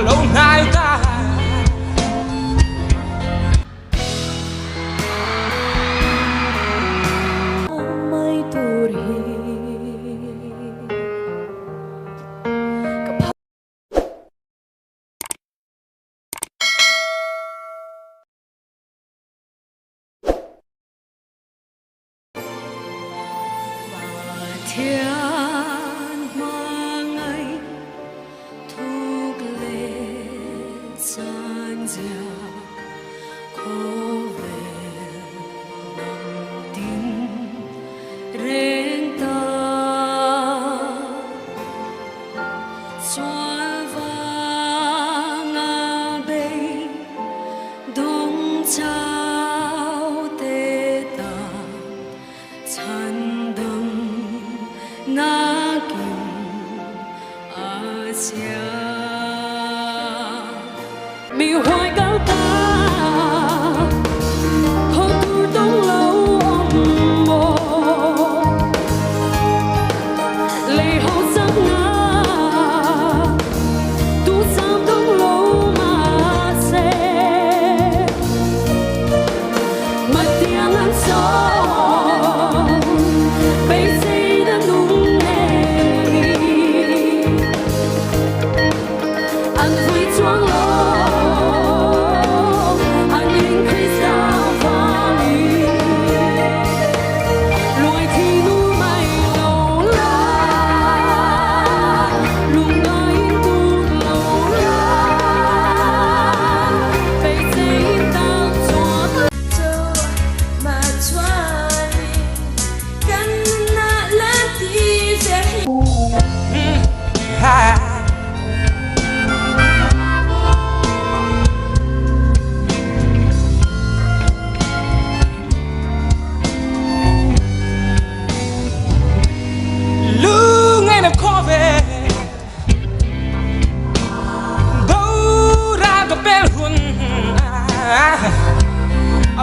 Lâu nay ta mai tuổi thiên hoa ngày thuốc lệ san dịa khô về nằm tin reng ta xoa vang a bay đông chao tê ta chan đằng na kim a xia mi hoài cao ta hồ tu đông lâu ôm mồ lệ hồ giấc ngã tu sam đông lâu mà xe mặt tiếng ăn gió bây giờ đã đúng ngày anh vui choáng lo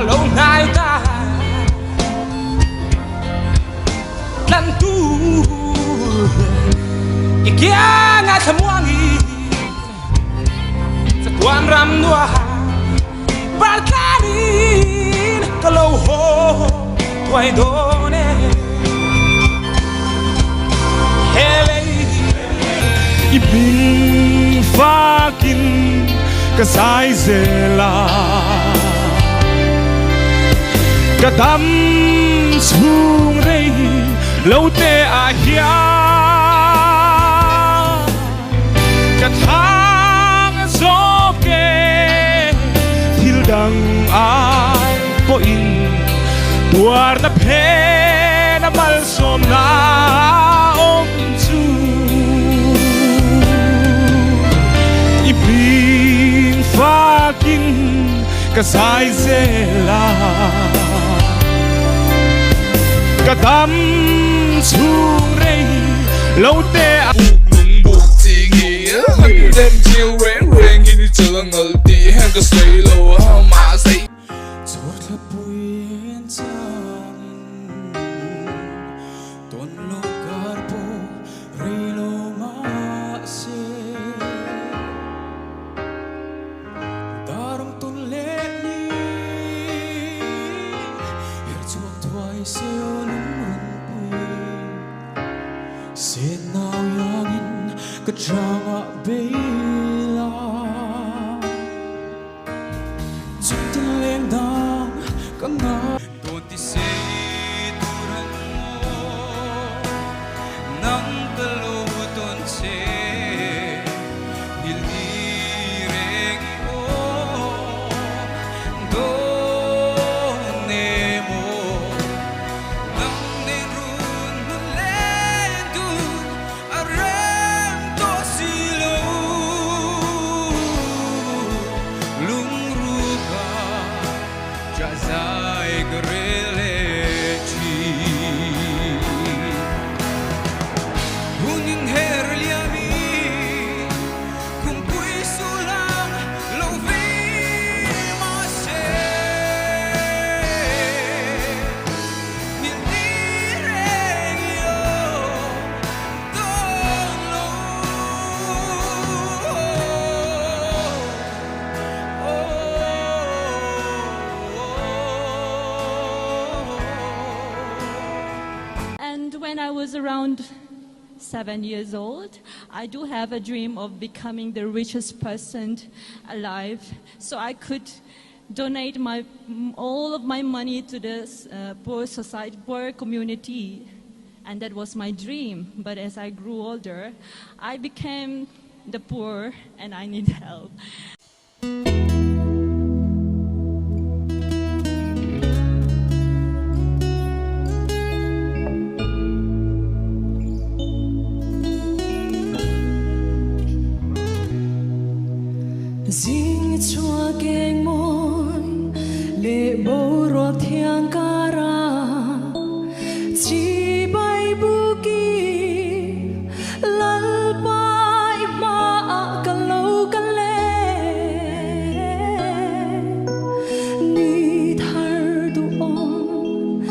lâu nay ta lần tu kia ngài thầm wangi sa quan ram noa barkarin kalau ho tuai done hele ibing fakin kasai zela Kadam sung rei lâu te a hia Khatiang zo ke thil dang ai po in tuar na phe na mal som na om chu ibing fakin kasai zela Kadam sung rei lâu te nung buk ti ngi han den chiu reng reng in chang al ti han ka sei lo ha ma sei chor la puin chang ton lo karpo rei lo ma se daram ton le ni er chuak thwai se Sen nào yangin ka changa beila Chuk tin leng dang ka nga Don ti se turan mo Nang kalo ton se Nil ni reng o Do ne mo Nang ne run mo le was around 7 years old, I do have a dream of becoming the richest person alive, so I could donate all of my money to this poor society, poor community, and that was my dream. But as I grew older, I became the poor, and I need help. Dinh chua keng môi lệ bầu ruột thiang cara chỉ bay bu kỳ lal bay ma cả lâu cả lệ ni thar du ong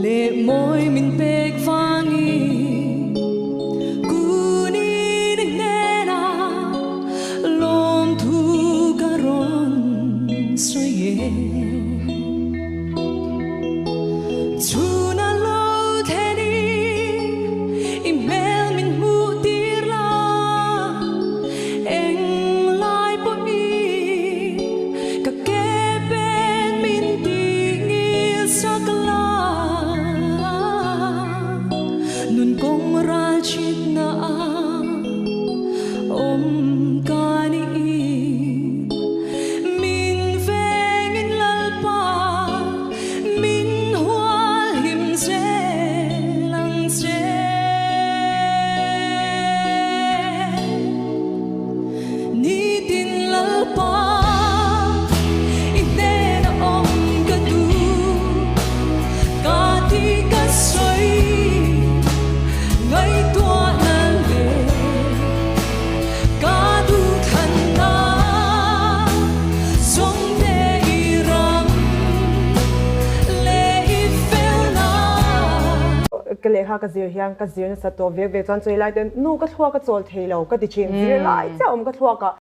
lệ môi mình beg vangi cái lệ ha cái gì hiang cái gì nó sát tổ việc việc toàn chơi lại đến nu cái thua cái trộn thấy lâu cái đi chìm gì lại chứ ông cái thua cả